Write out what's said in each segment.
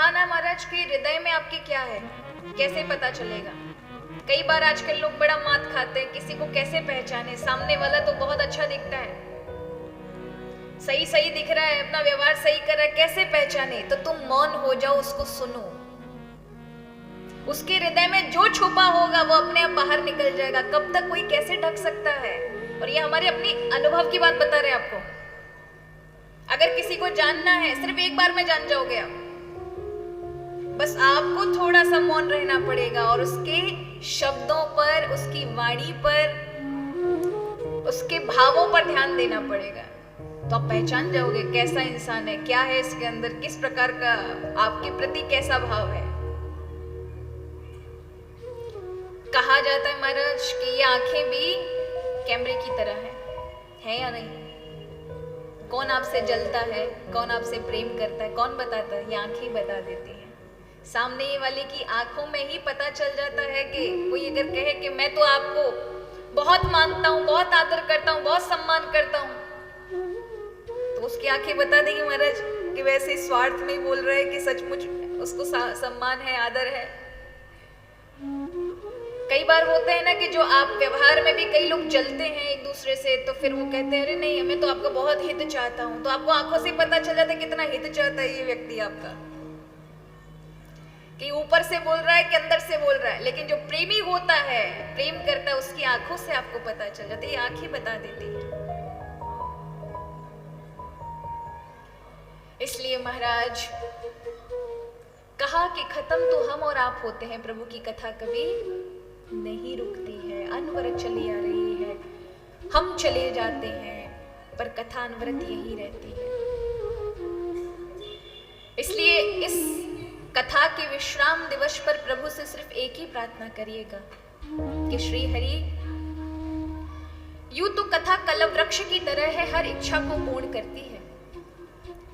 पहचाना महाराज कि हृदय में आपके क्या है, कैसे पता चलेगा? कई बार आजकल लोग बड़ा मात खाते हैं, किसी को कैसे पहचाने? सामने वाला तो बहुत अच्छा दिखता है, सही सही दिख रहा है, अपना व्यवहार सही कर रहा है, कैसे पहचाने? तो तुम मौन हो जाओ, उसको सुनो। उसके हृदय में जो छुपा होगा वो अपने आप बाहर निकल जाएगा। कब तक कोई कैसे ढक सकता है? और ये हमारे अपनी अनुभव की बात बता रहे हैं आपको। अगर किसी को जानना है, सिर्फ एक बार में जान जाओगे आप। बस आपको थोड़ा सा मौन रहना पड़ेगा और उसके शब्दों पर, उसकी वाणी पर, उसके भावों पर ध्यान देना पड़ेगा। तो आप पहचान जाओगे कैसा इंसान है, क्या है इसके अंदर, किस प्रकार का आपके प्रति कैसा भाव है। कहा जाता है महाराज कि ये आंखें भी कैमरे की तरह है या नहीं? कौन आपसे जलता है, कौन आपसे प्रेम करता है, कौन बताता है? ये आंखें बता देती हैं। सामने वाले की आंखों में ही पता चल जाता है कि कोई अगर कहे कि मैं तो आपको बहुत मानता हूँ, बहुत आदर करता हूँ, बहुत सम्मान करता हूँ, तो उसकी आंखें बता देगी महाराज कि वैसे स्वार्थ में बोल रहे हैं कि सचमुच उसको सम्मान है, आदर है। कई बार होता है ना कि जो आप व्यवहार में भी कई लोग जलते हैं एक दूसरे से, तो फिर वो कहते हैं अरे नहीं, मैं तो आपका बहुत हित चाहता हूं। तो आपको आंखों से पता चल जाता है कितना हित चाहता है ये व्यक्ति आपका, कि ऊपर से बोल रहा है कि अंदर से बोल रहा है। लेकिन जो प्रेमी होता है, प्रेम करता है, उसकी आंखों से आपको पता चल जाता है। ये आंखें बता देती है। इसलिए महाराज कहा कि खत्म तो हम और आप होते हैं, प्रभु की कथा कभी नहीं रुकती है, अनवरत चली आ रही है। हम चले जाते हैं पर कथा अनवरत यही रहती है। इसलिए इस कथा के विश्राम दिवस पर प्रभु से सिर्फ एक ही प्रार्थना करिएगा कि श्री हरि, यूं तो कथा कलववृक्ष की तरह है, हर इच्छा को पूर्ण करती है।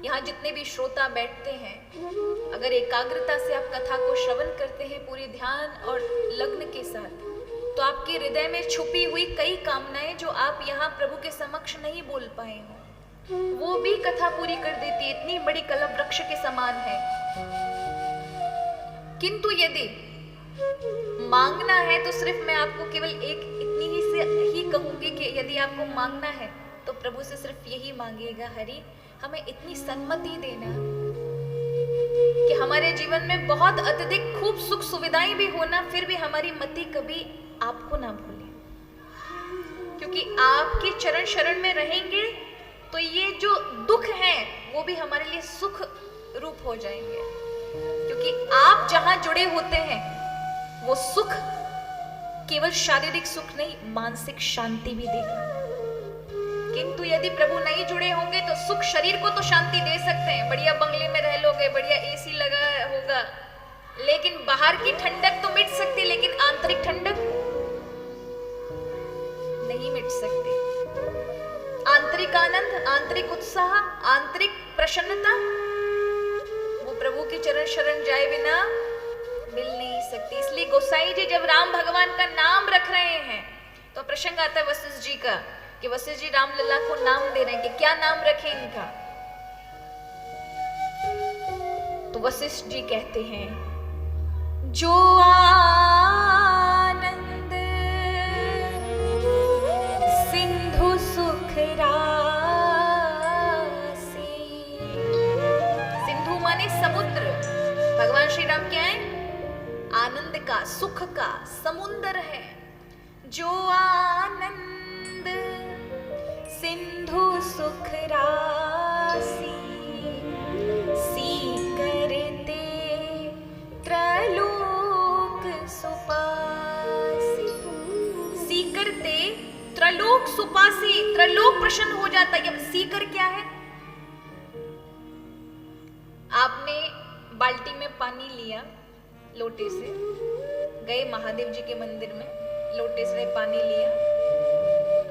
यहाँ जितने भी श्रोता बैठते हैं, अगर एकाग्रता से आप कथा को श्रवण करते हैं पूरे ध्यान और लग्न के साथ, तो आपके हृदय में छुपी हुई कई कामनाएं जो आप यहाँ प्रभु के समक्ष नहीं बोल पाए हो, वो भी कथा पूरी कर देती है। इतनी बड़ी कलववृक्ष के समान है। किंतु यदि मांगना है तो सिर्फ मैं आपको केवल एक इतनी ही से ही कहूंगी कि यदि आपको मांगना है तो प्रभु से सिर्फ यही मांगिएगा, हरि हमें इतनी सन्मति देना कि हमारे जीवन में बहुत अत्यधिक खूब सुख सुविधाएं भी होना, फिर भी हमारी मति कभी आपको ना भूले। क्योंकि आपके चरण शरण में रहेंगे तो ये जो दुख है वो भी हमारे लिए सुख रूप हो जाएंगे। क्योंकि आप जहां जुड़े होते हैं वो सुख केवल शारीरिक सुख नहीं, मानसिक शांति भी देगा। किंतु यदि प्रभु नहीं जुड़े होंगे तो सुख शरीर को तो शांति दे सकते हैं, बढ़िया बंगले में रह लोगे, बढ़िया एसी लगा होगा, लेकिन बाहर की ठंडक तो मिट सकती, लेकिन आंतरिक ठंडक नहीं मिट सकती। आंतरिक आनंद, आंतरिक उत्साह, आंतरिक प्रसन्नता वो प्रभु के चरण शरण जाए बिना मिल नहीं सकती। इसलिए गोसाई जी जब राम भगवान का नाम रख रहे हैं तो प्रसंग आता है वशिष्ठ जी का कि वशिष्ठ जी रामलला को नाम दे रहे हैं कि क्या नाम रखे इनका। तो वशिष्ठ जी कहते हैं, जो आनंद सिंधु सुख राशि। सिंधु माने समुद्र, भगवान श्री राम क्या है? आनंद का, सुख का समुद्र है। जो आनंद सिंधु सुख राशि, सीकरते त्रलोक सुपासी। सीकरते त्रलोक सुपासी, त्रलोक प्रसन्न हो जाता है। अब सीकर क्या है? आपने बाल्टी में पानी लिया, लोटे से गए महादेव जी के मंदिर में, लोटे से पानी लिया।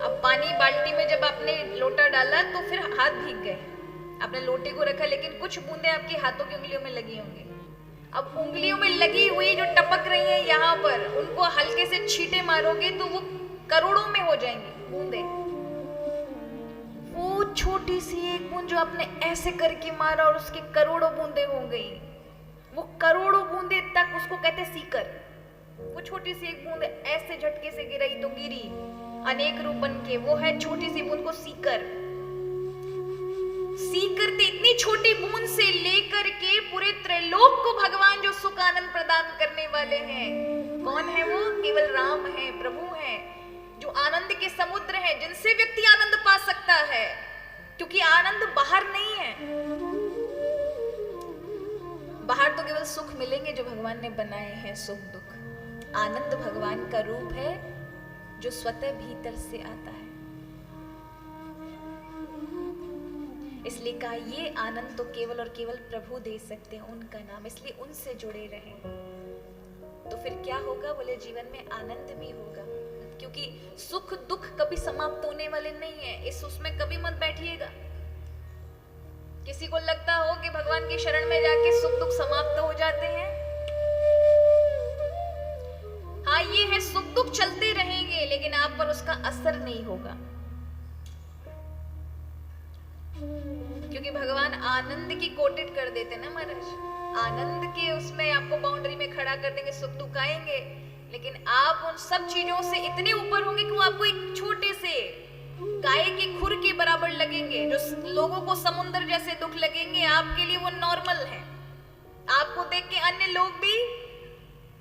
अब पानी बाल्टी में जब आपने लोटा डाला तो फिर हाथ भीग गए, आपने लोटे को रखा, लेकिन कुछ बूंदे आपकी हाथों की उंगलियों में लगी होंगी। अब उंगलियों में लगी हुई जो टपक रही है यहाँ पर, उनको हल्के से छींटे मारोगे तो वो करोड़ों में हो जाएंगी बूंदे। वो छोटी सी एक बूंद जो आपने ऐसे करके मारा और उसकी करोड़ों बूंदे हो गई, उसको कहते सीकर। वो छोटी सी एक बूंद ऐसे झटके से गिरी तो गिरी, अनेक रूप बन के, वो है छोटी सी बूंद को सीकर। सीकर ते इतनी छोटी बूंद से लेकर के पूरे त्रैलोक को भगवान जो सुख आनंद प्रदान करने वाले हैं, कौन है वो? केवल राम है, प्रभु है, जो आनंद के समुद्र हैं, जिनसे व्यक्ति आनंद पा सकता है, क्योंकि आनंद बाहर नहीं है। बाहर तो केवल सुख मिलेंगे जो भगवान ने बनाए हैं, सुख दुख। आनंद भगवान का रूप है जो स्वतः भीतर से आता है। इसलिए कहा ये आनंद तो केवल और केवल प्रभु दे सकते हैं, उनका नाम, इसलिए उनसे जुड़े रहें। तो फिर क्या होगा? बोले जीवन में आनंद भी होगा, क्योंकि सुख दुख कभी समाप्त होने वाले नहीं है। इस उसमें कभी मत बैठिएगा। किसी को लगता हो कि भगवान की शरण में जाके सुख दुख समाप्त हो जाते हैं? हाँ, ये है, सुख दुख चलते रहेंगे, लेकिन आप पर उसका असर नहीं होगा, क्योंकि भगवान आनंद की कोटेड कर देते ना महाराज। आनंद के उसमें आपको बाउंड्री में खड़ा कर देंगे, सुख दुख आएंगे, लेकिन आप उन सब चीजों से इतने ऊपर होंगे कि वो आपको एक छोटे से गाय के खुर के बराबर लगेंगे। जो लोगों को समुद्र जैसे दुख लगेंगे, आपके लिए वो नॉर्मल है। आपको देख के अन्य लोग भी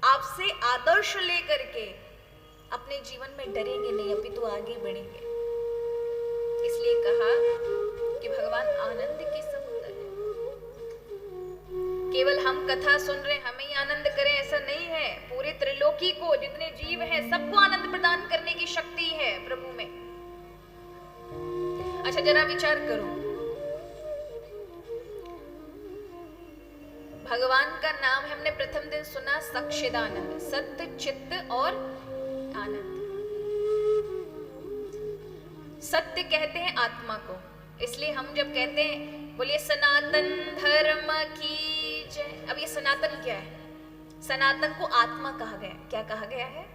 आपसे आदर्श लेकर के अपने जीवन में डरेंगे नहीं, अपितु आगे बढ़ेंगे। इसलिए कहा कि भगवान आनंद के समुद्र है। केवल हम कथा सुन रहे हमें ही आनंद करें ऐसा नहीं है। पूरे त्रिलोकी को, जितने जीव हैं, सबको आनंद प्रदान करने की शक्ति है प्रभु में। अच्छा, जरा विचार करो, भगवान का नाम हमने प्रथम दिन सुना सच्चिदानंद, सत्य चित्त और आनंद। सत्य कहते हैं आत्मा को, इसलिए हम जब कहते हैं बोलिए सनातन धर्म की जय। अब ये सनातन क्या है? सनातन को आत्मा कहा गया। क्या कहा गया है?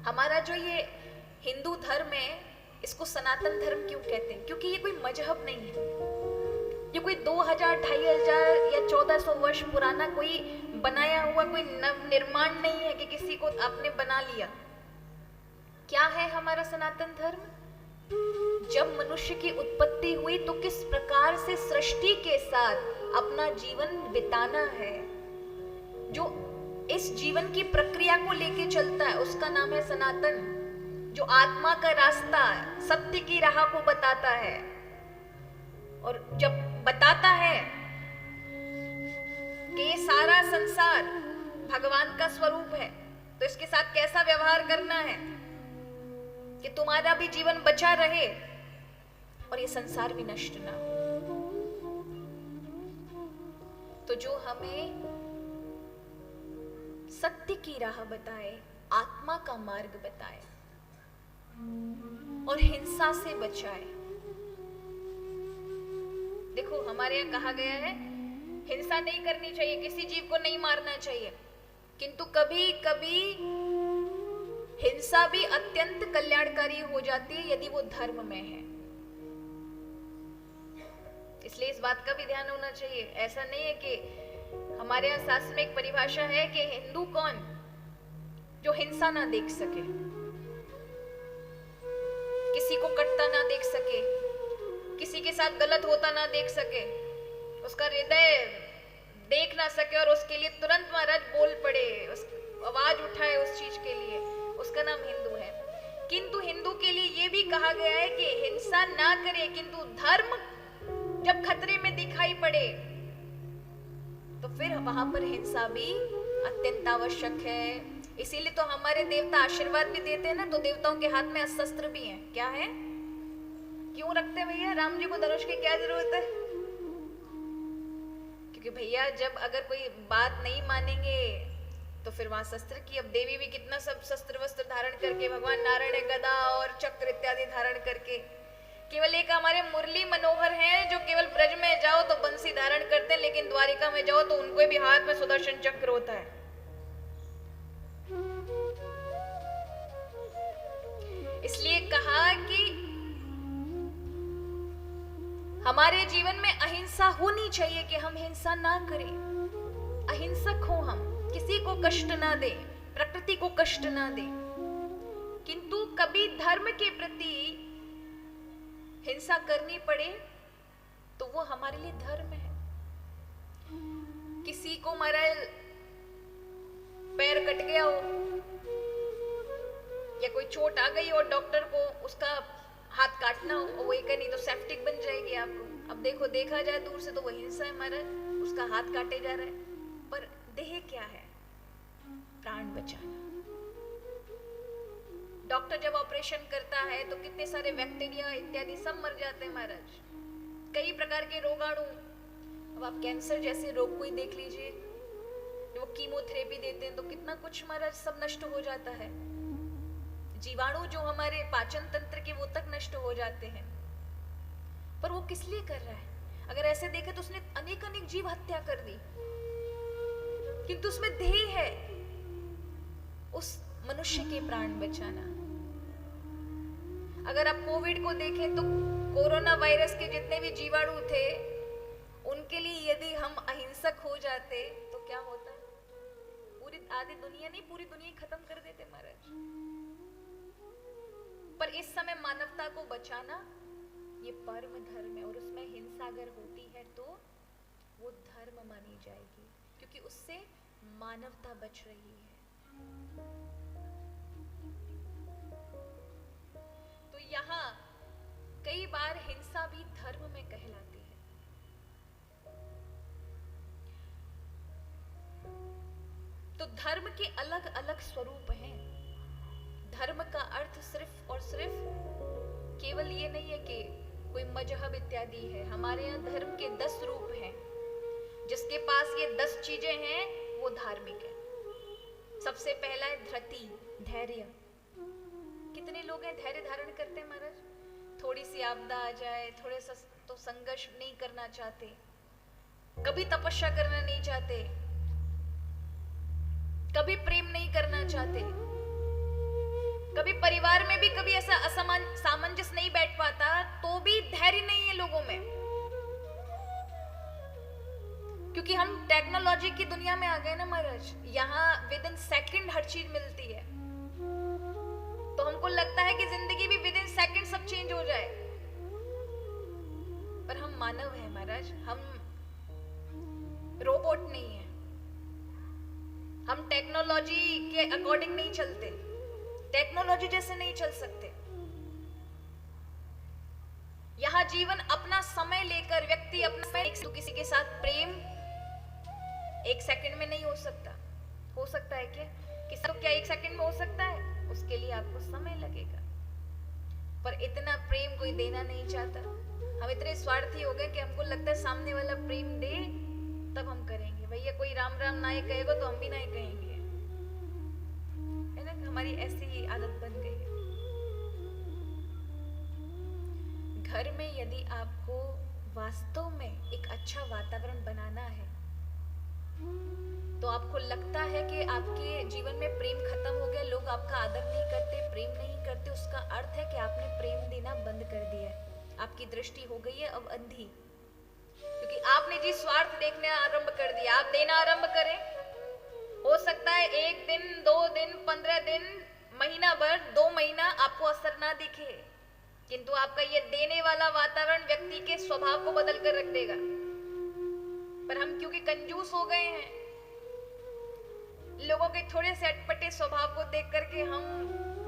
हमारा जो ये हिंदू धर्म है, इसको सनातन धर्म क्यों कहते हैं? क्योंकि ये कोई मजहब नहीं है, ये कोई 2000, 2500 या 1400 वर्ष पुराना कोई बनाया हुआ कोई नव निर्माण नहीं है कि किसी को आपने बना लिया। क्या है हमारा सनातन धर्म? जब मनुष्य की उत्पत्ति हुई तो किस प्रकार से सृष्टि के साथ अपना जीवन बिताना है, जो इस जीवन की प्रक्रिया को लेके चलता है, उसका नाम है सनातन। जो आत्मा का रास्ता, सत्य की राह को बताता है, और जब बताता है कि ये सारा संसार भगवान का स्वरूप है, तो इसके साथ कैसा व्यवहार करना है कि तुम्हारा भी जीवन बचा रहे और ये संसार भी नष्ट ना हो। तो जो हमें सत्य की राह बताए, आत्मा का मार्ग बताए और हिंसा से बचाए। देखो, हमारे यहाँ कहा गया है हिंसा नहीं करनी चाहिए, किसी जीव को नहीं मारना चाहिए, किंतु कभी कभी हिंसा भी अत्यंत कल्याणकारी हो जाती है यदि वो धर्म में है। इसलिए इस बात का भी ध्यान होना चाहिए। ऐसा नहीं है कि हमारे यहाँ शास्त्र में एक परिभाषा है कि हिंदू कौन? जो हिंसा ना देख सके, किसी को कटता ना देख सके, किसी के साथ गलत होता ना देख सके, उसका हृदय देख ना सके और उसके लिए तुरंत महाराज बोल पड़े, आवाज उठाए उस चीज के लिए, उसका नाम हिंदू है। किंतु हिंदू के लिए यह भी कहा गया है कि हिंसा ना करे, किंतु धर्म जब खतरे में दिखाई पड़े तो फिर वहां पर हिंसा भी अत्यंत आवश्यक है। इसीलिए तो हमारे देवता आशीर्वाद भी देते हैं ना, तो देवताओं के हाथ में अस्त्र भी हैं। क्या है? क्यों रखते हैं भैया? राम जी को धनुष की क्या जरूरत है? क्योंकि भैया जब अगर कोई बात नहीं मानेंगे तो फिर वहां शस्त्र की। अब देवी भी कितना सब शस्त्र वस्त्र धारण करके, भगवान नारायण गदा और चक्र इत्यादि धारण करके। केवल एक हमारे मुरली मनोहर हैं जो केवल ब्रज में जाओ तो बंसी धारण करते हैं, लेकिन द्वारिका में जाओ तो उनको भी हाथ में सुदर्शन चक्र होता है। इसलिए कहा कि हमारे जीवन में अहिंसा होनी चाहिए कि हम हिंसा ना करें, अहिंसक हो हम। किसी को कष्ट ना दे, प्रकृति को कष्ट ना दे, किंतु कभी धर्म के प्रति हिंसा करनी पड़े तो वो हमारे लिए धर्म है। किसी को हमारा पैर कट गया हो या कोई चोट आ गई और डॉक्टर को उसका हाथ काटना हो, और वो एक नहीं तो सेप्टिक बन जाएगी आपको। अब देखो, देखा जाए दूर से तो वो हिंसा है हमारा, उसका हाथ काटे जा रहा है, पर देह क्या है? प्राण बचाना। डॉक्टर जब ऑपरेशन करता है तो कितने सारे बैक्टीरिया इत्यादि सब मर जाते हैं महाराज, कई प्रकार के रोगाणु। अब आप कैंसर जैसे रोग को ही देख लीजिए, वो कीमोथेरेपी देते हैं तो कितना कुछ महाराज सब नष्ट हो जाता है। जीवाणु जो हमारे पाचन तंत्र के, वो तक नष्ट हो जाते हैं। पर वो किस लिए कर रहा है? अगर ऐसे देखे तो उसने अनेक अनेक जीव हत्या कर दी, किंतु उसमें ध्येय है उस मनुष्य के प्राण बचाना। अगर आप कोविड को देखें तो कोरोना वायरस के जितने भी जीवाणु थे, उनके लिए यदि हम अहिंसक हो जाते तो क्या होता? पूरी आधी दुनिया नहीं, पूरी दुनिया खत्म कर देते महाराज। पर इस समय मानवता को बचाना ये परम धर्म है, और उसमें हिंसा अगर होती है तो वो धर्म मानी जाएगी, क्योंकि उससे मानवता बच रही है। तो यहाँ कई बार हिंसा भी धर्म में कहलाती है। तो धर्म के अलग अलग स्वरूप हैं। धर्म का अर्थ सिर्फ और सिर्फ केवल ये नहीं है कि कोई मजहब इत्यादि है। हमारे यहाँ धर्म के 10 रूप हैं। जिसके पास ये 10 चीजें हैं वो धार्मिक है। सबसे पहला है धृति, धैर्य। कितने लोग हैं धैर्य धारण करते हैं महाराज? थोड़ी सी आपदा आ जाए, थोड़े सा तो संघर्ष नहीं करना चाहते, कभी तपस्या करना नहीं चाहते, कभी प्रेम नहीं करना चाहते, कभी परिवार में भी कभी ऐसा सामंजस्य नहीं बैठ पाता, तो भी धैर्य नहीं है लोगों में। क्योंकि हम टेक्नोलॉजी की दुनिया में आ गए ना महाराज, यहाँ विद इन सेकंड हर चीज मिलती है, तो हमको लगता है कि जिंदगी भी विद इन सेकंड सब चेंज हो जाए। पर हम मानव हैं महाराज, हम रोबोट नहीं है। हम टेक्नोलॉजी के अकॉर्डिंग नहीं चलते, टेक्नोलॉजी जैसे नहीं चल सकते। यहां जीवन अपना समय लेकर व्यक्ति अपना तो किसी के साथ प्रेम एक सेकंड में नहीं हो सकता। हो सकता है क्या? किसी को क्या एक सेकंड में हो सकता है? उसके लिए आपको समय लगेगा। पर इतना प्रेम कोई देना नहीं चाहता। हम इतने स्वार्थी हो गए कि हमको लगता है सामने वाला प्रेम दे तब हम करेंगे। भैया कोई राम राम नाय कहेगा तो हम भी नाय कहेंगे, है ना? हमारी ऐसी ही आदत बन गई है। घर में यदि आपको वास्तव में एक अच्छा वातावरण बनाना है, तो आपको लगता है कि आपके जीवन में प्रेम खत्म हो गया, लोग आपका आदर नहीं करते, प्रेम नहीं करते, उसका अर्थ है कि आपने प्रेम देना बंद कर दिया है। आपकी दृष्टि हो गई है अब अंधी, क्योंकि आपने जी स्वार्थ देखने आरंभ कर दिया। आप देना आरंभ करें, हो सकता है 1 दिन, 2 दिन, 15 दिन, महीना भर, 2 महीना आपको असर ना दिखे, किंतु आपका ये देने वाला वातावरण व्यक्ति के स्वभाव को बदल कर रख देगा। पर हम क्योंकि कंजूस हो गए हैं, लोगों के थोड़े से अटपटे स्वभाव को देख करके हम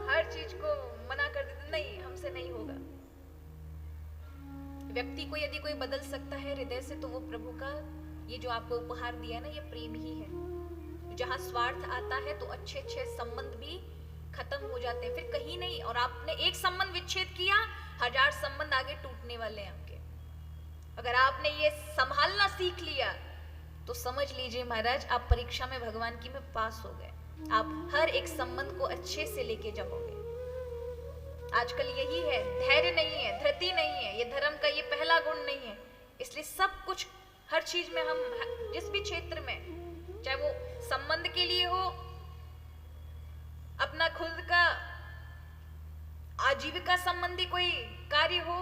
हर चीज को मना कर देते, नहीं हमसे नहीं होगा। व्यक्ति को यदि कोई बदल सकता है हृदय से, तो वो प्रभु का ये जो आपको उपहार दिया ना, ये प्रेम ही है। जहां स्वार्थ आता है तो अच्छे अच्छे संबंध भी खत्म हो जाते हैं, फिर कहीं नहीं। और आपने एक संबंध विच्छेद किया, 1000 संबंध आगे टूटने वाले हैं आपके। अगर आपने ये संभालना सीख लिया तो समझ लीजिए महाराज, आप परीक्षा में भगवान की में पास हो गए। आप हर एक संबंध को अच्छे से लेके जाओगे। आजकल यही है, धैर्य नहीं है, धृति नहीं है, ये धर्म का ये पहला गुण नहीं है। इसलिए सब कुछ, हर चीज में, हम जिस भी क्षेत्र में, चाहे वो संबंध के लिए हो, अपना खुद का आजीविका संबंधी कोई कार्य हो,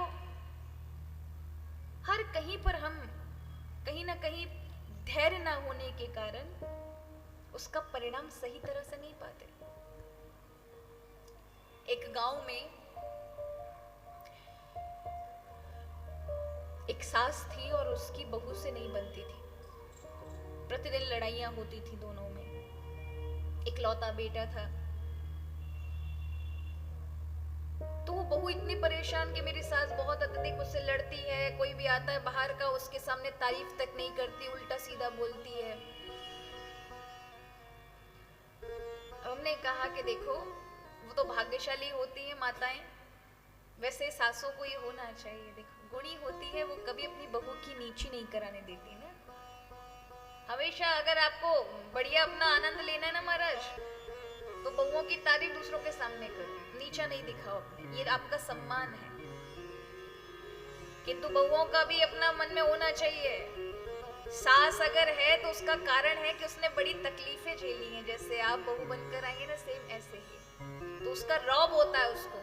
हर कहीं पर हम कहीं ना कहीं धैर्य ना होने के कारण उसका परिणाम सही तरह से नहीं पाते। एक गांव में एक सास थी और उसकी बहू से नहीं बनती थी। प्रतिदिन लड़ाइयां होती थी दोनों में। इकलौता बेटा था, तो वो बहू इतनी परेशान कि मेरी सास बहुत अत्यधिक मुझसे लड़ती है, कोई भी आता है बाहर का उसके सामने तारीफ तक नहीं करती, उल्टा सीधा बोलती है। हमने कहा कि देखो, वो तो भाग्यशाली होती है माताएं, वैसे सासों को ये होना चाहिए। देखो, गुणी होती है, वो कभी अपनी बहू की नीची नहीं कराने देती ना। हमेशा अगर आपको बढ़िया अपना आनंद लेना है ना महाराज, तो बहुओं की तारीफ दूसरों के सामने करो, नीचा नहीं दिखाओ अपने, ये आपका सम्मान है। किंतु बहुओं का भी अपना मन में होना चाहिए। सास अगर है तो उसका कारण है कि उसने बड़ी तकलीफें झेली हैं, जैसे आप बहू बनकर आई है ना, सेम ऐसे ही। तो उसका रौब होता है उसको,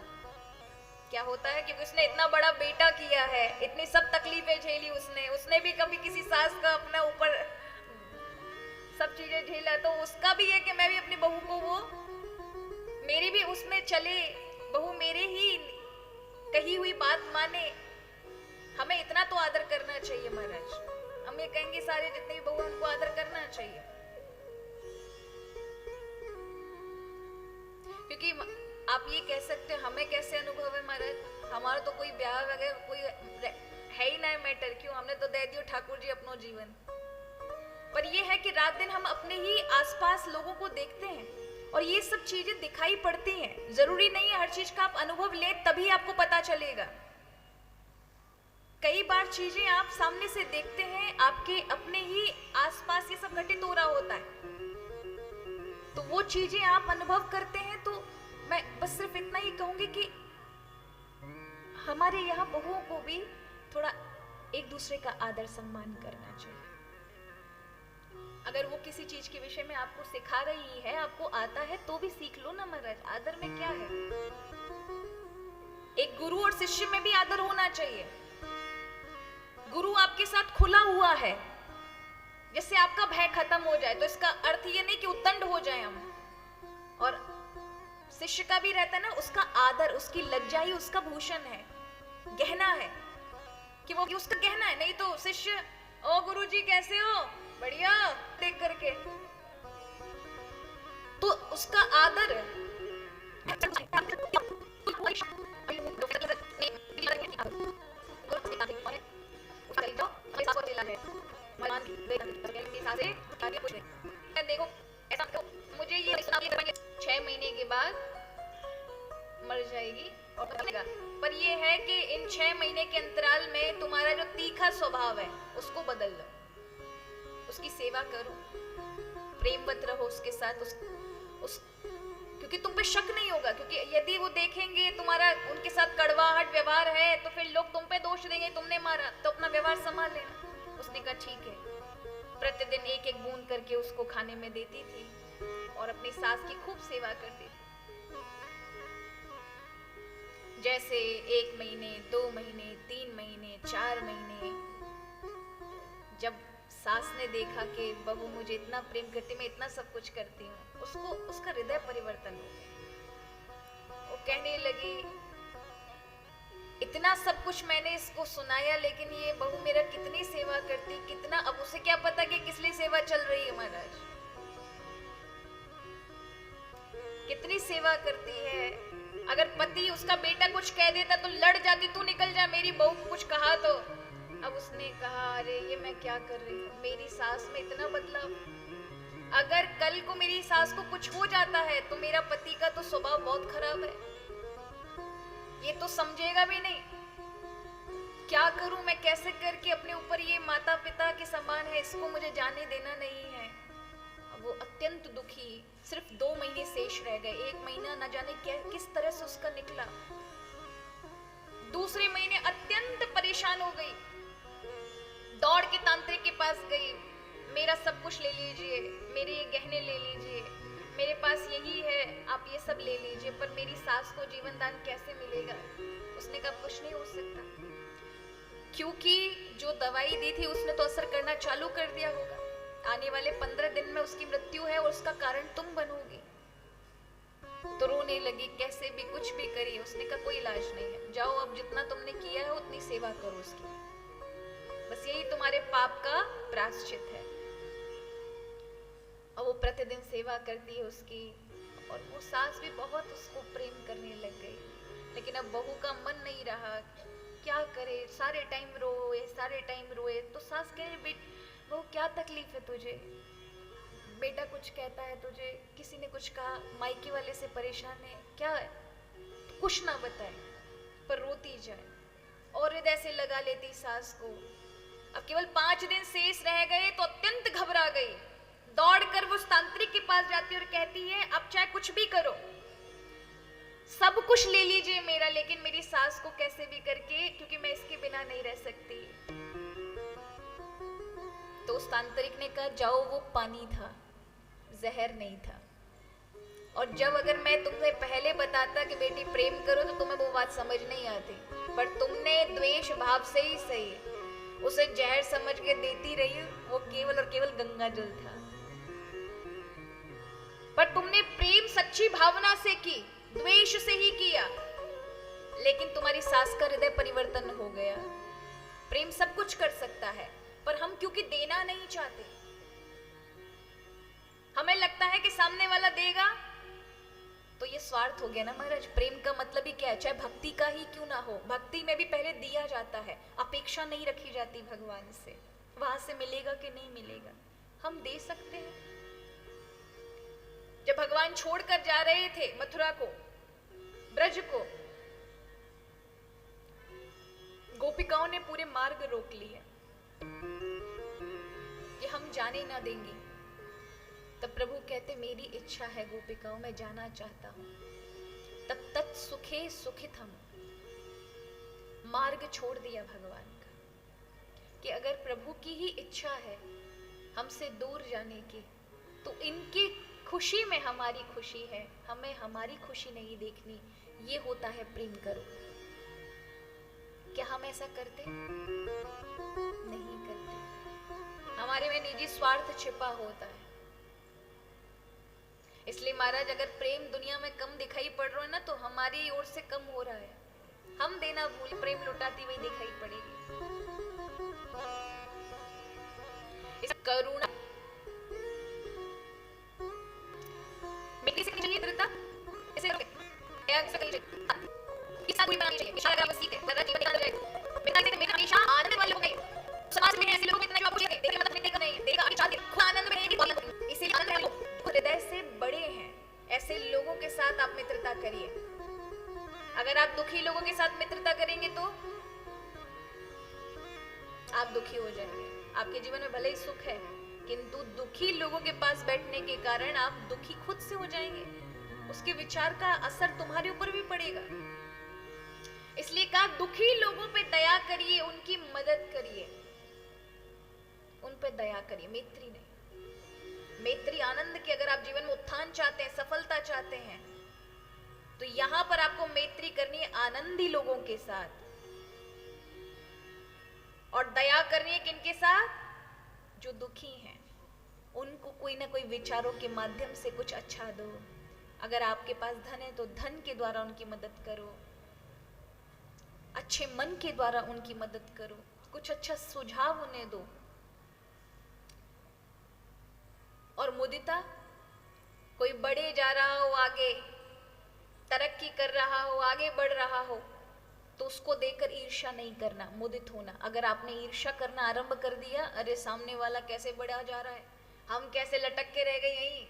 क्या होता है, क्योंकि उसने इतना बड़ा बेटा किया है, इतनी सब तकलीफें झेली उसने भी कभी किसी सास का अपना ऊपर सब चीजें झेला, तो उसका भी है कि मैं भी अपनी बहू को, वो मेरी भी उसमें चले, बहू मेरे ही कही हुई बात माने। हमें इतना तो आदर करना चाहिए महाराज। हम ये कहेंगे सारे जितने भी बहू उनको आदर करना चाहिए, क्योंकि आप ये कह सकते हो हमें कैसे अनुभव है महाराज, हमारा तो कोई ब्याह वगैरह कोई है ही ना मैटर, क्यों, हमने तो दे दियो ठाकुर जी अपनो जीवन। पर ये है कि रात दिन हम अपने ही आसपास लोगों को देखते हैं और ये सब चीजें दिखाई पड़ती हैं। जरूरी नहीं है हर चीज का आप अनुभव ले तभी आपको पता चलेगा। कई बार चीजें आप सामने से देखते हैं, आपके अपने ही आसपास ये सब घटित हो रहा होता है, तो वो चीजें आप अनुभव करते हैं। तो मैं बस सिर्फ इतना ही कहूंगी कि हमारे यहाँ बहुओं को भी थोड़ा एक दूसरे का आदर सम्मान करना चाहिए। अगर वो किसी चीज के विषय में आपको सिखा रही है, आपको आता है, तो भी सीख लो ना महाराज, आदर में क्या है। एक गुरु और शिष्य में भी आदर होना चाहिए। गुरु आपके साथ खुला हुआ है, जैसे आपका भय खत्म हो जाए, तो इसका अर्थ ये नहीं कि उद्दंड हो जाए हम। और शिष्य का भी रहता है ना, उसका आदर, उसकी लज्जा ही उसका भूषण है, गहना है, कि वो उसका गहना है। नहीं तो शिष्य, ओ गुरु जी कैसे हो, बढ़िया, देख करके, तो उसका आदर देखो, ऐसा तो मुझे ये 6 महीने के बाद मर जाएगी और बचेगा, पर ये है कि इन 6 महीने के अंतराल में तुम्हारा जो तीखा स्वभाव है उसको बदल लो, उसकी सेवा करो, प्रेमवत रहो उसके साथ, क्योंकि तुम पे शक नहीं होगा। क्योंकि यदि वो देखेंगे तुम्हारा उनके साथ कड़वाहट व्यवहार है, तो फिर लोग तुम पे दोष देंगे, तुमने मारा, तो अपना व्यवहार संभाल लेना। उसने कहा ठीक है। प्रतिदिन एक एक बूंद करके उसको खाने में देती थी और अपनी सास की खूब सेवा करती थी। जैसे 1 महीने, 2 महीने, 3 महीने, 4 महीने, जब सास ने देखा कि बहू मुझे इतना प्रेम करती, मैं इतना सब कुछ करती हूँ, उसको उसका हृदय परिवर्तन हो गया। वो कहने लगी, इतना सब कुछ मैंने इसको सुनाया, लेकिन ये बहू मेरा कितनी सेवा करती, कितना, अब उसे क्या पता कि किस लिए सेवा चल रही है महाराज, कितनी सेवा करती है। अगर पति उसका बेटा कुछ कह देता तो लड़ जाती, तू निकल जा, मेरी बहू को कुछ कहा तो। अब उसने कहा, अरे ये मैं क्या कर रही हूँ, मेरी सास में इतना बदलाव। अगर कल को मेरी सास को कुछ हो जाता है तो मेरा पति का तो स्वभाव बहुत खराब है, ये तो समझेगा भी नहीं। क्या करूं मैं, कैसे करके अपने ऊपर, ये माता पिता के समान है, इसको मुझे जाने देना नहीं है। वो अत्यंत दुखी, सिर्फ 2 महीने शेष रह गए, 1 महीना न जाने क्या किस तरह से उसका निकला। दूसरे महीने अत्यंत परेशान हो गई, दौड़ के तांत्रिक के पास गई, मेरा सब कुछ ले लीजिए, मेरे ये गहने ले लीजिए, मेरे पास यही है, आप ये सब ले लीजिए, पर मेरी सास को जीवन दान कैसे मिलेगा। उसने कहा कुछ नहीं हो सकता, क्योंकि जो दवाई दी थी उसने तो असर करना चालू कर दिया होगा, आने वाले 15 दिन में उसकी मृत्यु मृत्यु है और उसका कारण तुम बनोगे। तो रोने लगी, कैसे भी कुछ भी करिए। उसने कहा कोई इलाज नहीं है, जाओ अब जितना तुमने किया है उतनी सेवा करो उसकी, बस यही तुम्हारे पाप का प्रायश्चित है। और वो प्रतिदिन सेवा करती है उसकी, और वो सास भी बहुत उसको प्रेम करने लग गई। लेकिन अब बहू का मन नहीं रहा, क्या करे, सारे टाइम रोए सारे टाइम रोए। तो सास कहे, बेट वो क्या तकलीफ है तुझे, बेटा कुछ कहता है तुझे, किसी ने कुछ कहा, मायके वाले से परेशान है क्या है, तो कुछ ना बताए पर रोती जाए। और हृदय से लगा लेती सास को। अब केवल 5 दिन शेष रह गए तो अत्यंत घबरा गई। दौड़कर वो तांत्रिक के पास जाती और कहती है, अब चाहे कुछ भी करो, सब कुछ ले लीजिए मेरा, लेकिन मेरी सास को कैसे भी करके, क्योंकि मैं इसके बिना नहीं रह सकती। तो उस तांत्रिक ने कहा, जाओ वो पानी था, जहर नहीं था। और जब अगर मैं तुम्हें पहले बताता कि बेटी प्रेम करो तो तुम्हें वो बात समझ नहीं आती, पर तुमने द्वेष भाव से ही सही उसे जहर समझ के देती रही। वो केवल और केवल गंगा जल था, पर तुमने प्रेम सच्ची भावना से की, द्वेष से ही किया। लेकिन तुम्हारी सास का हृदय परिवर्तन हो गया। प्रेम सब कुछ कर सकता है, पर हम क्योंकि देना नहीं चाहते, हमें लगता है कि सामने वाला देगा, तो ये स्वार्थ हो गया ना महाराज। प्रेम का मतलब ही क्या है, चाहे भक्ति का ही क्यों ना हो, भक्ति में भी पहले दिया जाता है, अपेक्षा नहीं रखी जाती भगवान से, वहां से मिलेगा कि नहीं मिलेगा, हम दे सकते हैं। जब भगवान छोड़कर जा रहे थे मथुरा को, ब्रज को, गोपिकाओं ने पूरे मार्ग रोक लिए कि हम जाने ना देंगे। तब प्रभु कहते, मेरी इच्छा है गोपिकाओं, मैं जाना चाहता हूं। तब तत् सुखे सुखित हम, मार्ग छोड़ दिया भगवान का, कि अगर प्रभु की ही इच्छा है हमसे दूर जाने की, तो इनकी खुशी में हमारी खुशी है, हमें हमारी खुशी नहीं देखनी। ये होता है प्रेम करो। क्या हम ऐसा करते? नहीं करते। हमारे में निजी स्वार्थ छिपा होता है। इसलिए महाराज, अगर प्रेम दुनिया में कम दिखाई पड़ रहा है ना, तो हमारी ओर से कम हो रहा है। हम देना भूल, प्रेम लुटाती हुई दिखाई पड़ेगी। इस करुणा चाहिए, दृढ़ता इसे इस कोई बनानी चाहिए, इशारा का वसीले दादा जीवन निकाल जाए। बिना से मेरा हमेशा आनंद वाले हो गए। समाज में ऐसे लोग इतना जो आप पूछेंगे, देखिए मतलब देखा नहीं, देखा आगे चल के खुद आनंद में रहेगी, बहुत इसीलिए आनंद में लोग हृदय से बड़े हैं। ऐसे लोगों के साथ आप मित्रता करिए। अगर आप दुखी लोगों के साथ मित्रता करेंगे तो आप दुखी हो जाएंगे। आपके जीवन में भले ही सुख है, किंतु दुखी लोगों के पास बैठने के कारण आप दुखी खुद से हो जाएंगे। उसके विचार का असर तुम्हारे ऊपर भी पड़ेगा। इसलिए कहा, दुखी लोगों पे दया करिए, उनकी मदद करिए, उन पे दया करिए, मैत्री नहीं। मैत्री आनंद की, अगर आप जीवन में उत्थान चाहते हैं, सफलता चाहते हैं, तो यहां पर आपको मैत्री करनी है आनंदी लोगों के साथ, और दया करनी है किनके साथ? जो दुखी हैं, उनको कोई ना कोई विचारों के माध्यम से कुछ अच्छा दो। अगर आपके पास धन है तो धन के द्वारा उनकी मदद करो, अच्छे मन के द्वारा उनकी मदद करो, कुछ अच्छा सुझाव उन्हें दो। और मुदिता, कोई बढ़े जा रहा हो, आगे तरक्की कर रहा हो, आगे बढ़ रहा हो, तो उसको देखकर ईर्ष्या नहीं करना, मुदित होना। अगर आपने ईर्ष्या करना आरंभ कर दिया, अरे सामने वाला कैसे बढ़ा जा रहा है, हम कैसे लटक के रह गए यहीं,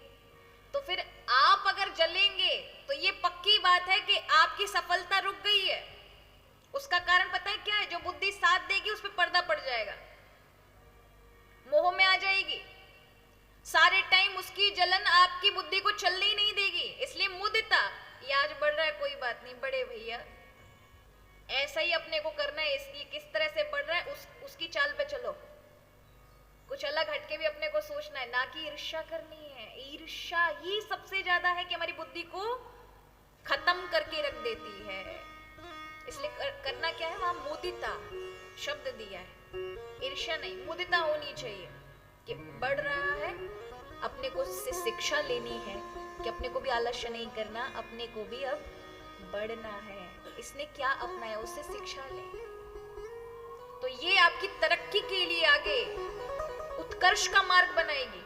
तो फिर आप अगर जलेंगे तो ये पक्की बात है कि आपकी सफलता रुक गई है। उसका कारण पता है क्या है? जो बुद्धि साथ देगी उस पर पर्दा पड़ जाएगा, मोह में आ जाएगी, सारे टाइम उसकी जलन आपकी बुद्धि को चलने ही नहीं देगी। इसलिए मुदिता, ये आज बढ़ रहा है कोई बात नहीं, बड़े भैया ऐसा ही अपने को करना है, इसलिए किस तरह से बढ़ रहा है उसकी चाल पे चलो, कुछ अलग हटके भी अपने को सोचना है, ना कि ईर्ष्या करनी है। ईर्ष्या ही सबसे ज्यादा है कि हमारी बुद्धि को खत्म करके रख देती है। इसलिए करना क्या है? वहां मुदिता शब्द दिया है, ईर्ष्या नहीं, मुदिता होनी चाहिए कि बढ़ रहा है, अपने को उससे शिक्षा लेनी है कि अपने को भी आलस्य नहीं करना, अपने को भी अब बढ़ना है। इसने क्या अपनाया, उससे शिक्षा लें। तो ये आपकी तरक्की के लिए आगे उत्कर्ष का मार्ग बनाएगी।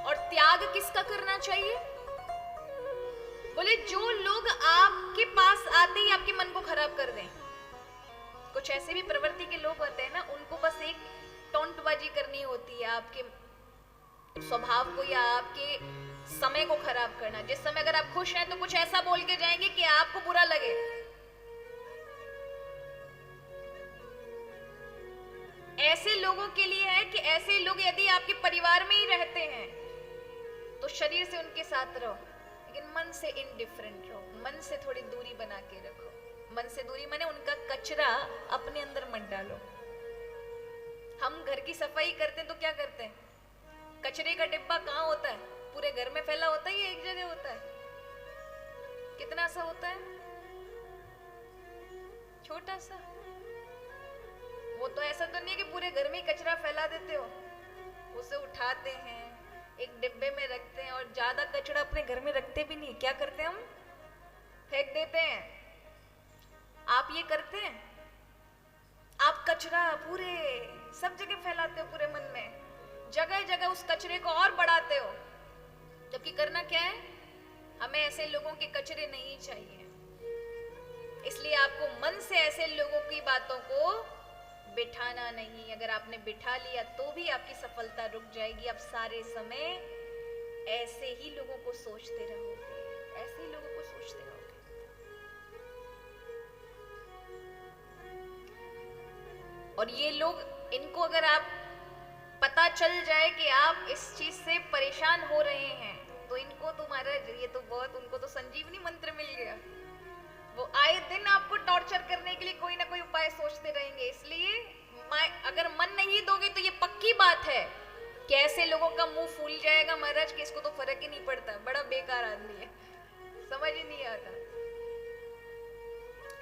और त्याग किसका करना चाहिए? बोले जो लोग आपके पास आते ही आपके मन को खराब कर दें। कुछ ऐसे भी प्रवृत्ति के लोग होते हैं ना, उनको बस एक टोंटबाजी करनी होती है आपके स्वभाव को या आपके समय को खराब करना। जिस समय अगर आप खुश हैं तो कुछ ऐसा बोल के जाएंगे कि आपको बुरा लगे। ऐसे लोगों के लिए है कि ऐसे लोग यदि आपके परिवार में ही रहते हैं तो शरीर से उनके साथ रहो, लेकिन मन से इनडिफरेंट रहो, मन से थोड़ी दूरी बना के रखो। मन से दूरी माने उनका कचरा अपने अंदर मत डालो। हम घर की सफाई करते हैं तो क्या करते हैं? कचरे का डिब्बा कहाँ होता है? पूरे घर में फैला होता है या एक जगह होता है? कितना सा होता है? छोटा सा। वो तो ऐसा तो नहीं है कि पूरे घर में ही कचरा फैला देते हो। उसे उठाते हैं, एक डिब्बे में रखते हैं, और ज्यादा कचरा अपने घर में रखते भी नहीं। क्या करते हैं हम? फेंक देते हैं। आप ये करते हैं? आप कचरा पूरे सब जगह फैलाते हो, पूरे मन में जगह जगह उस कचरे को और बढ़ाते हो। जबकि करना क्या है? हमें ऐसे लोगों के कचरे नहीं चाहिए। इसलिए आपको मन से ऐसे लोगों की बातों को बिठाना नहीं। अगर आपने बिठा लिया तो भी आपकी सफलता रुक जाएगी। आप सारे समय ऐसे ही लोगों को सोचते रहोगे, ऐसे ही लोगों को सोचते रहोगे। और ये लोग, इनको अगर आप पता चल जाए कि आप इस चीज से परेशान हो रहे हैं तो इनको तुम्हारा ये तो बहुत, उनको तो संजीवनी मंत्र मिल गया। वो आए दिन आपको टॉर्चर करने के लिए कोई ना कोई उपाय सोचते रहेंगे। इसलिए अगर मन नहीं दोगे तो ये पक्की बात है कि ऐसे लोगों का मुंह फूल जाएगा महाराज कि इसको तो फर्क ही नहीं पड़ता, बड़ा बेकार आदमी है, समझ ही नहीं आता।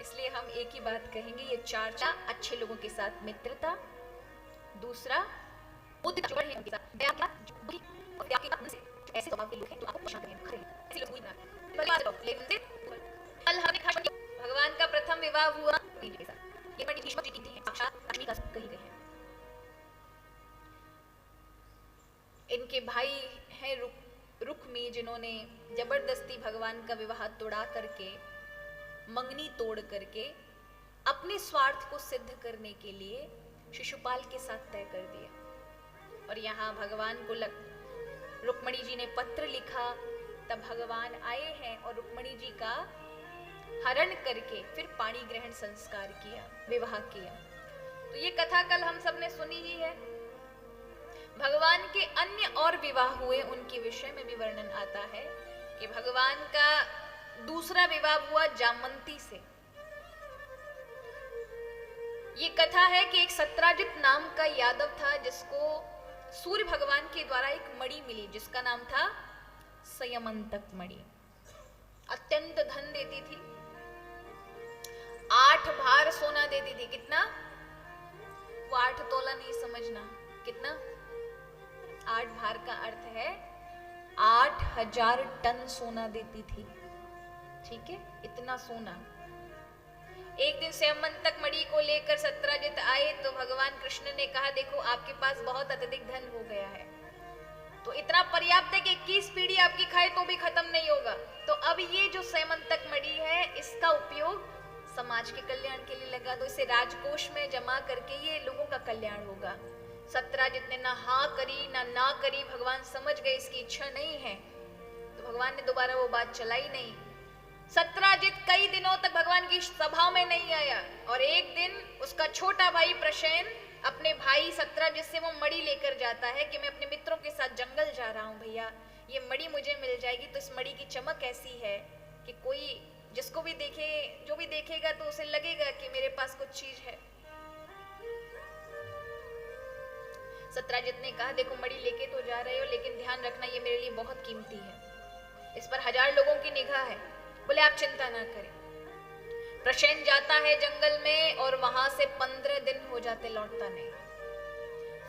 इसलिए हम एक ही बात कहेंगे, ये चार अच्छे लोगों के साथ मित्रता, दूसरा ऐसे स्वभाव के लोग हैं जो आपको शांत करेंगे, ऐसे लोग भगवान का प्रथम विवाह हुआ के साथ। ये बड़ी भीष्म जी की साक्षात लक्ष्मी का कही गई है। इनके भाई हैं रुक्मी, जिन्होंने जबरदस्ती भगवान का विवाह तोड़ा करके, मंगनी तोड़ करके अपने स्वार्थ को सिद्ध करने के लिए शिशुपाल के साथ तय कर दिया। और यहाँ भगवान को रुक्मणी जी ने पत्र लिखा, तब भगवान आए हैं और रुक्मणी जी का हरण करके फिर पाणी ग्रहण संस्कार किया, विवाह किया। तो ये कथा कल हम सब ने सुनी ही है। भगवान के अन्य और विवाह हुए, उनके विषय में भी वर्णन आता है कि भगवान का दूसरा विवाह हुआ जामवंती से। ये कथा है कि एक सत्राजित नाम का यादव था जिसको सूर्य भगवान के द्वारा एक मणि मिली, जिसका नाम था संयमंतक मणि। अत्यंत धन देती थी, 8 भार सोना देती थी। कितना? वो 8 तोला नहीं समझना, कितना? 8 भार का अर्थ है 8000 टन सोना देती थी। ठीक है, इतना सोना। एक दिन संयमंतक मणि को लेकर सत्राजित आए तो भगवान कृष्ण ने कहा, देखो आपके पास बहुत अत्यधिक धन हो गया है, तो इतना पर्याप्त है कि 21 पीढ़ी आपकी खाए तो भी खत्म नहीं होगा। तो अब ये जो संयमंतक मणि है, इसका उपयोग समाज के कल्याण के लिए लगा दो, इसे राजकोष में जमा करके ये लोगों का कल्याण होगा। सत्राजित ने ना हाँ करी ना करी, भगवान समझ गए इसकी इच्छा नहीं है, तो भगवान ने दोबारा वो बात चलाई नहीं। सत्राजित कई दिनों तक भगवान की सभा में नहीं आया, और एक दिन उसका छोटा भाई प्रसेन अपने भाई सत्राजित से वो मणि लेकर जाता है कि मैं अपने मित्रों के साथ जंगल जा रहा हूँ भैया, ये मणि मुझे मिल जाएगी। तो इस मणि की चमक ऐसी है कि कोई जिसको भी देखे, जो भी देखेगा तो उसे लगेगा कि मेरे पास कुछ चीज है। सत्राजित ने कहा, देखो मणि लेके तो जा रहे हो, लेकिन ध्यान रखना ये मेरे लिए बहुत कीमती है, इस पर 1000 लोगों की निगाह है। बोले आप चिंता ना करें। प्रसेन जाता है जंगल में और वहां से 15 दिन हो जाते, लौटता नहीं।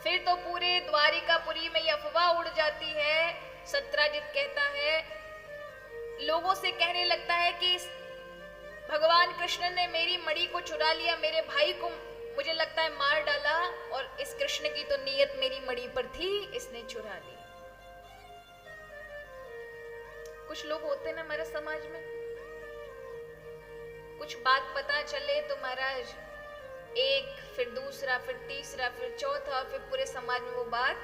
फिर तो पूरे द्वारिकापुरी में ये अफवाह उड़ जाती है। सत्राजित कहता है, लोगों से कहने लगता है कि भगवान कृष्ण ने मेरी मणि को चुरा लिया, मेरे भाई को मुझे लगता है मार डाला, और इस कृष्ण की तो नीयत मेरी मणि पर थी, इसने चुरा ली। कुछ लोग होते ना हमारे समाज में, कुछ बात पता चले तो महाराज एक, फिर दूसरा, फिर तीसरा, फिर चौथा, फिर पूरे समाज में वो बात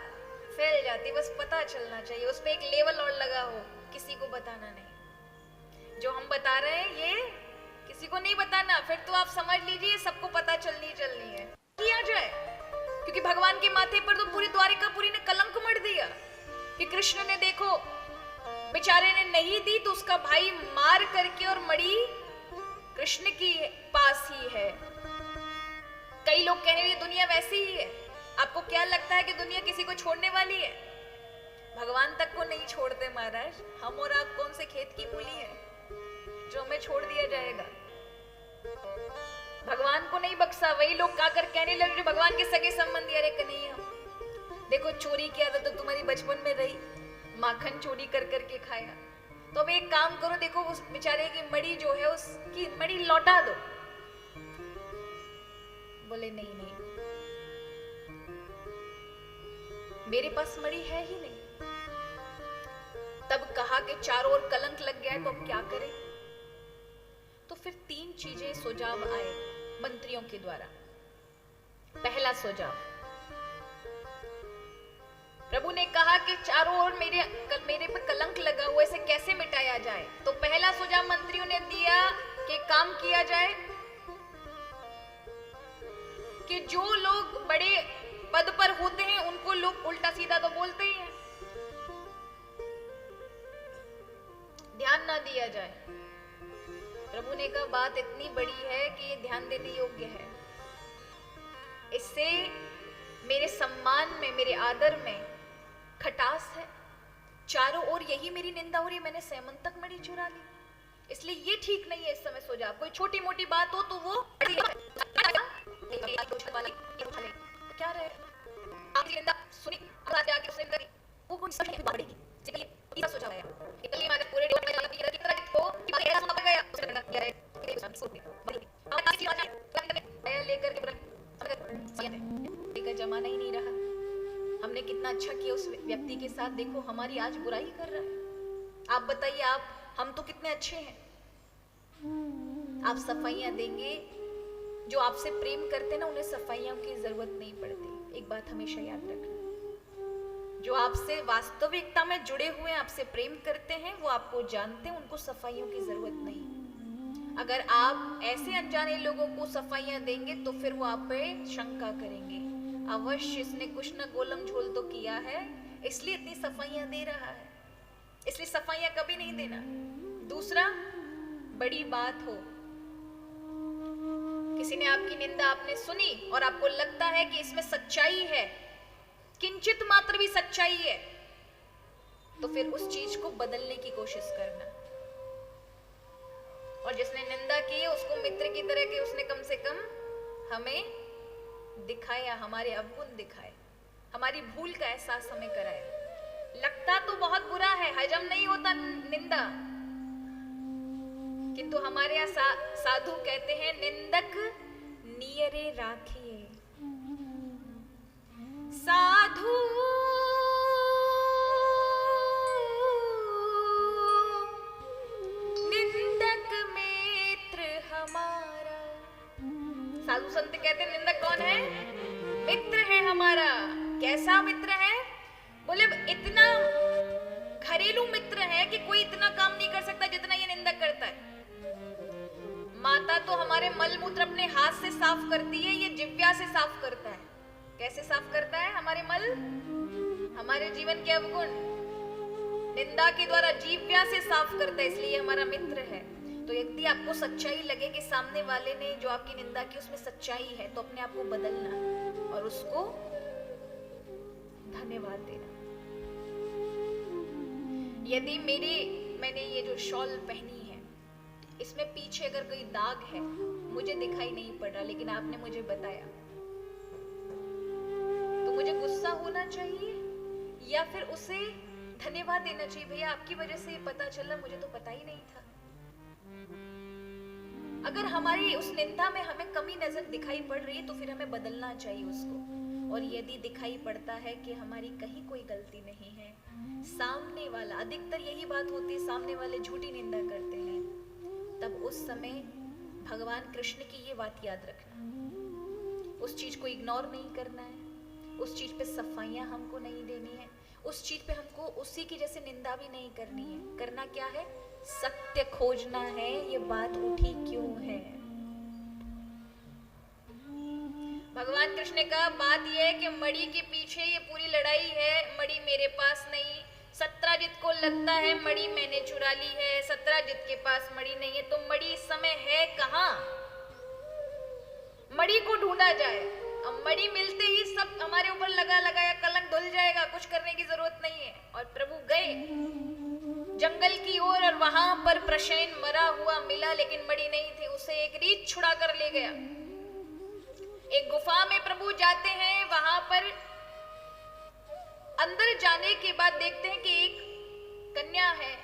फैल जाती। बस पता चलना चाहिए, उस पर एक लेवल और लगा हो, किसी को बताना नहीं। जो हम बता रहे हैं ये किसी को नहीं बताना, फिर तो आप समझ लीजिए सबको पता चलनी है। किया जाए, क्योंकि भगवान के माथे पर तो पूरी द्वारिकापुरी ने कलंक मढ़ दिया कि कृष्ण ने देखो बेचारे ने नहीं दी तो उसका भाई मार करके, और मणि कृष्ण की पास ही है। कई लोग कहने ये दुनिया वैसी ही है। आपको क्या लगता है कि दुनिया किसी को छोड़ने वाली है? भगवान तक को नहीं छोड़ते महाराज। हम और आप कौन से खेत की मूली है जो हमें छोड़ दिया जाएगा? भगवान को नहीं बख्शा। वही लोग आकर कहने लगे जो भगवान के सगे संबंधी, अरे कन्हैया देखो चोरी की आदत तो तुम्हारी बचपन में रही, माखन चोरी कर करके खाया, तो अब एक काम करो, देखो उस बेचारे की मणि जो है उसकी मणि लौटा दो। बोले नहीं नहीं, मेरे पास मणि है ही नहीं। तब कहा कि चारों ओर कलंक लग गया है, तो अब क्या करें? तो फिर तीन चीजें सुझाव आए मंत्रियों के द्वारा। पहला सुझाव, प्रभु ने कहा कि चारों ओर मेरे पे कलंक लगा हुआ, इसे कैसे मिटाया जाए? तो पहला सुझाव मंत्रियों ने दिया कि काम किया जाए कि जो लोग बड़े पद पर होते हैं उनको लोग उल्टा सीधा तो बोलते ही हैं, ध्यान ना दिया जाए। प्रभु ने कहा बात इतनी बड़ी है कि ये ध्यान देने योग्य है, इससे मेरे सम्मान में, मेरे आदर में खटास है। चारों ओर यही मेरी निंदा हो रही है, मैंने सैमन तक मणि चुरा ली, इसलिए ये ठीक नहीं है इस समय सुझाव। कोई छोटी मोटी बात हो तो वो क्या रहे आपकी निंदा सुनी, आगे उसने करी, वो कोई सही बढ़ेगी। चलिए ये सुझाव आया, इतनी मार पूरे डोर में जाती है कि तरह को कि बात ऐसा सुना गया उसने कहा क्या है ये सब सोच बड़ी अब आज की बात है लेकर के का जमाना ही नहीं रहा। हमने कितना अच्छा किया उस व्यक्ति के साथ, देखो हमारी आज बुराई कर रहा है। आप बताइए, आप हम तो कितने अच्छे हैं। आप सफाइयां देंगे, जो आपसे प्रेम करते ना उन्हें सफाइयों की जरूरत नहीं पड़ती। एक बात हमेशा याद रखना, जो आपसे वास्तविकता में जुड़े हुए आपसे प्रेम करते हैं वो आपको जानते हैं, उनको सफाइयों की जरूरत नहीं। अगर आप ऐसे अनजाने लोगों को सफाइयां देंगे तो फिर वो आप पे शंका करेंगे, अवश्य इसने कुछ ना गोलम झोल तो किया है इसलिए इतनी सफाइयां दे रहा है, इसलिए सफाइयां कभी नहीं देना। दूसरा, बड़ी बात हो, किसी ने आपकी निंदा आपने सुनी और आपको लगता है कि इसमें सच्चाई है, किंचित मात्र भी सच्चाई है, तो फिर उस चीज को बदलने की कोशिश करना। और जिसने निंदा की है उसको मित्र की तरह के उसने कम से कम हमें दिखाया, हमारे अवगुण दिखाए, हमारी भूल का एहसास हमें कराया। लगता तो बहुत बुरा है, हजम नहीं होता निंदा, किंतु हमारे यहाँ साधु कहते हैं निंदक नियरे राखिए। साधु निंदक मित्र हमारा। साधु संत कहते हैं निंदक कौन है? मित्र है हमारा। कैसा मित्र है? बोले इतना घरेलू मित्र है कि कोई इतना काम नहीं कर सकता जितना ये निंदक करता है। माता तो हमारे मल मूत्र अपने हाथ से साफ करती है, ये जिह्वा से साफ करता है। कैसे साफ करता है? हमारे मल, हमारे जीवन के अवगुण निंदा के द्वारा जिह्वा से साफ करता है, इसलिए हमारा मित्र है। तो यदि आपको सच्चाई लगे कि सामने वाले ने जो आपकी निंदा की उसमें सच्चाई है, तो अपने आप को बदलना और उसको धन्यवाद देना। यदि मैंने ये जो शॉल पहनी है इसमें पीछे अगर कोई दाग है, मुझे दिखाई नहीं पड़ रहा, लेकिन आपने मुझे बताया, तो मुझे गुस्सा गुस्सा होना चाहिए या फिर उसे धन्यवाद देना चाहिए, भैया आपकी वजह से पता चला, मुझे तो पता ही नहीं था। अगर हमारी उस निंदा में हमें कमी नजर दिखाई पड़ रही है तो फिर हमें बदलना चाहिए उसको। और यदि दिखाई पड़ता है कि हमारी कहीं कोई गलती नहीं है, सामने वाला, अधिकतर यही बात होती है, सामने वाले झूठी निंदा करते हैं, तब उस समय भगवान कृष्ण की ये बात याद रखना, उस चीज को इग्नोर नहीं करना है, उस चीज पे सफाइयां हमको नहीं देनी है, उस चीज पे हमको उसी की जैसे निंदा भी नहीं करनी है। करना क्या है? सत्य खोजना है, ये बात उठी क्यों है। भगवान कृष्ण ने कहा बात यह है कि मणि के पीछे ये पूरी लड़ाई है, मणि मेरे पास नहीं, सत्राजित को लगता है मणि मैंने चुरा ली है, सत्राजित के पास मणि नहीं है, तो मणि इस समय है कहां? मणि को ढूंढा जाए। अब मणि मिलते ही सब हमारे ऊपर लगा लगाया कलंक धुल जाएगा, कुछ करने की जरूरत नहीं है। और प्रभु गए जंगल की ओर और वहां पर प्रसेन मरा हुआ मिला, लेकिन मणि नहीं थी, उसे एक रीछ छुड़ा कर ले गया। एक गुफा में प्रभु जाते हैं, वहां पर अंदर जाने के बाद देखते हैं कि एक कन्या है,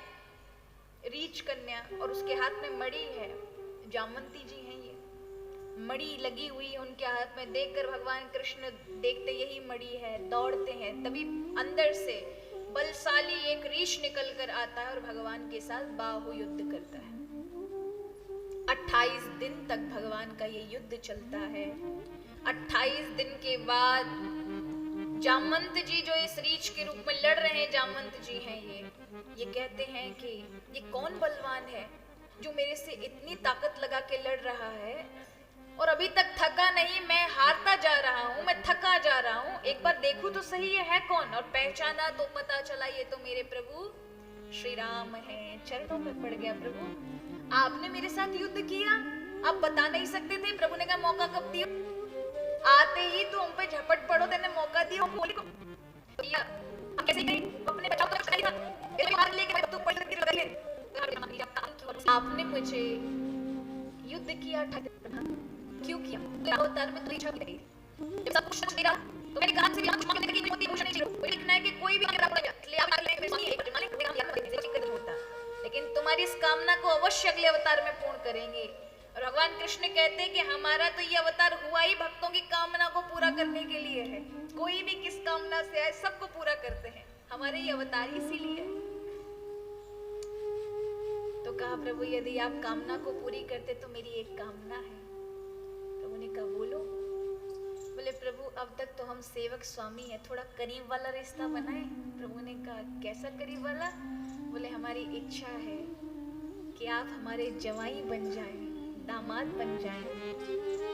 रीछ कन्या, और उसके हाथ में मणि है। जामवंती जी हैं ये, मणि लगी हुई उनके हाथ में, देखकर भगवान कृष्ण देखते यही मणि है, दौड़ते हैं। तभी अंदर से बलशाली एक रीछ निकल कर आता है और भगवान के साथ बाहु युद्ध करता है। 28 दिन तक भगवान का ये युद्ध चलता है। 28 दिन के बाद जामवंत जी जो इस रीछ के रूप में लड़ रहे हैं, जामवंत जी हैं ये कहते हैं कि ये कौन बलवान है जो मेरे से इतनी ताकत लगा के लड़ रहा है और अभी तक थका नहीं, मैं हारता जा रहा हूँ, मैं थका जा रहा हूँ, एक बार देखूं तो सही ये है कौन। और पहचाना तो पता चला ये तो मेरे प्रभु श्री राम हैं। चरणों में पड़ गया, प्रभु आपने मेरे साथ युद्ध किया, आप बता नहीं सकते थे? प्रभु ने कहा मौका कब दिया? आते ही तो हम पे झपट पड़ो, तेने मौका दिया बोली को दिया। कैसे गई अपने बचाव का चाहिए था, मेरे हाथ लेके मैं तो पड़ के लगा ले। आपने मुझे युद्ध किया, क्यों किया? अवतार में तो इच्छा भी नहीं, जब सब कुछ नहीं रहा तो मैंने कहा से भी कुछ मांगने की हिम्मत नहीं, नहीं चाहिए। कोई लिखना है कि कोई भी मेरा पूरा ले आप ले एक मालिक मेरा यार नहीं होता, लेकिन तुम्हारी इस कामना को अवश्य अगले अवतार में पूर्ण करेंगे। और भगवान कृष्ण कहते हैं कि हमारा तो ये अवतार हुआ ही भक्तों की कामना को पूरा करने के लिए है। कोई भी किस कामना से आए सबको पूरा करते हैं, हमारे ये अवतार इसीलिए। तो कहा प्रभु यदि आप कामना को पूरी करते तो मेरी एक कामना है। प्रभु ने कहा बोलो। बोले प्रभु अब तक तो हम सेवक स्वामी है, थोड़ा करीब वाला रिश्ता बनाए। प्रभु ने कहा कैसा करीब वाला? बोले हमारी इच्छा है कि आप हमारे जवाई बन जाएं, दामाद बन जाएं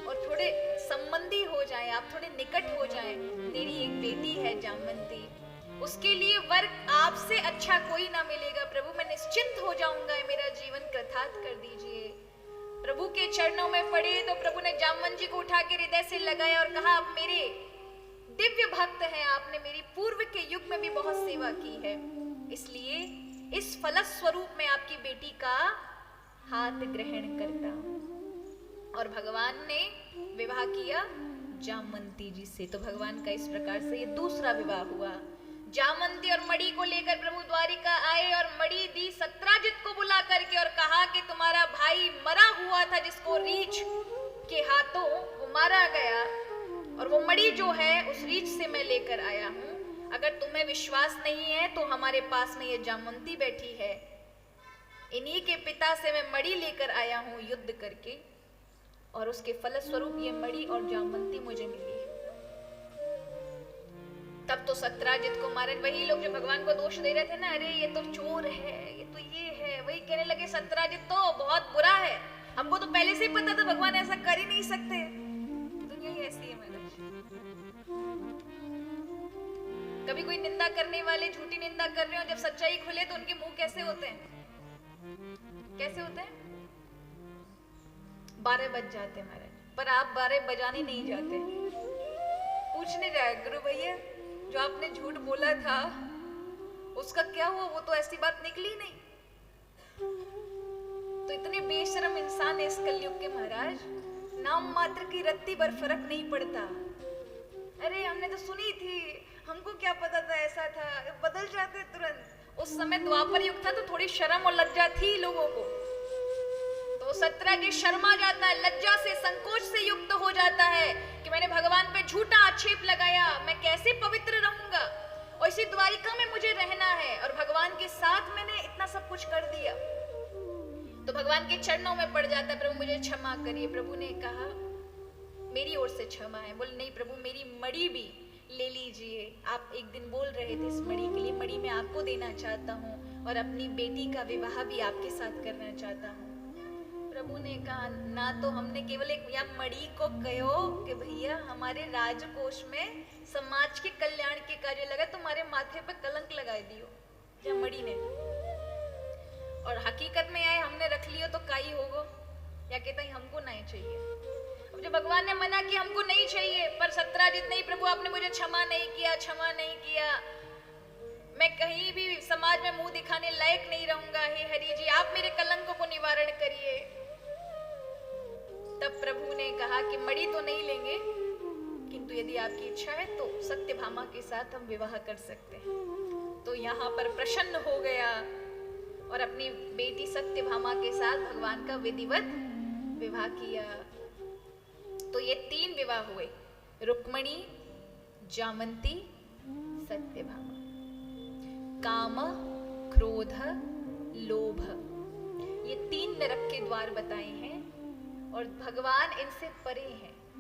और थोड़े संबंधी हो जाएं, आप थोड़े निकट हो जाएं। मेरी एक बेटी है जामवंती, उसके लिए वर आपसे अच्छा कोई ना मिलेगा। प्रभु मैं निश्चिंत हो जाऊंगा, मेरा जीवन कृतार्थ कर दीजिए। प्रभु के चरणों में पड़े तो प्रभु ने जामवंत जी को उठा के हृदय से लगाया और कहा आप मेरे दिव्य भक्त हैं, आपने मेरी पूर्व के युग में भी बहुत सेवा की है, इसलिए इस फलस्वरूप में आपकी बेटी का हाथ ग्रहण करता हूं। और भगवान ने विवाह किया जामवंती जी से। तो भगवान का इस प्रकार से ये दूसरा विवाह हुआ। जामवंती और मणि को लेकर प्रभु द्वारिका आए और मणि दी सत्राजित को बुला करके और कहा कि तुम्हारा भाई मरा हुआ था जिसको रीछ के हाथों वो मारा गया, और वो मणि जो है उस रीछ से मैं लेकर आया हूं। अगर तुम्हें विश्वास नहीं है तो हमारे पास में ये जामवंती बैठी है, इन्हीं के पिता से मैं मणि लेकर आया हूं युद्ध करके, और उसके फलस्वरूप ये मणि और जामवंती मुझे मिली है। तब तो सत्राजित को मारे। वही लोग जो भगवान को दोष दे रहे थे ना, अरे ये तो चोर है, ये तो ये है, वही कहने लगे सत्राजित तो बहुत बुरा है, हमको तो पहले से ही पता था भगवान ऐसा कर ही नहीं सकते। दुनिया ही ऐसी है महाराज। कभी कोई निंदा करने वाले झूठी निंदा कर रहे हो, जब सच्चाई खुले तो उनके मुंह कैसे होते हैं? कैसे होते हैं? 12 बज जाते हैं महाराज, पर आप 12 बजाने नहीं जाते, पूछने जाए गुरु भैया जो आपने झूठ बोला था उसका क्या हुआ? वो तो ऐसी बात निकली नहीं। तो इतने बेशरम इंसान है इस कलयुग के महाराज, नाम मात्र की रत्ती भर फर्क नहीं पड़ता। अरे हमने तो सुनी थी उनको क्या पता था ऐसा था, बदल जाते तुरंत। उस समय द्वापर युग था तो थोड़ी शर्म और लज्जा थी लोगों को, तो सत्यराजी शर्मा जाता है, लज्जा से संकोच से युक्त हो जाता है कि मैंने भगवान पे झूठा आक्षेप लगाया, मैं कैसे पवित्र रहूंगा, और इसी द्वारिका में मुझे रहना है और भगवान के साथ मैंने इतना सब कुछ कर दिया। तो भगवान के चरणों में पड़ जाता है, प्रभु मुझे क्षमा करिए। प्रभु ने कहा मेरी ओर से क्षमा है। बोले नहीं प्रभु, मेरी मणि भी ले लीजिए, आप एक दिन बोल रहे थे इस मणि के लिए, मणि मैं आपको देना चाहता हूँ और अपनी बेटी का विवाह भी आपके साथ करना चाहता हूँ। प्रभु ने कहा ना, तो हमने केवल एक या मणि को कहो कि भैया हमारे राजकोष में समाज के कल्याण के कार्य लगा, तुम्हारे माथे पे कलंक लगा दियो या मणि ने, और हकीकत में आए हमने रख लियो तो काई होगो, या कहता है हमको नहीं चाहिए। अब जो भगवान ने मना किया हमको नहीं चाहिए, पर सत्यराजित नहीं प्रभु आपने मुझे क्षमा नहीं किया, क्षमा नहीं किया, मैं कहीं भी समाज में मुंह दिखाने लायक नहीं रहूंगा, हे हरि जी आप मेरे कलंकों को निवारण करिए। तब प्रभु ने कहा कि मणि तो नहीं लेंगे, किंतु यदि आपकी इच्छा है तो सत्यभामा के साथ हम विवाह कर सकते हैं। तो यहाँ पर प्रसन्न हो गया और अपनी बेटी सत्यभामा के साथ भगवान का विधिवत विवाह किया। तो ये 3 विवाह हुए, रुक्मणी, जामंती, सत्यभामा। काम, क्रोध, लोभ, ये 3 नरक के द्वार बताए हैं और भगवान इनसे परे हैं।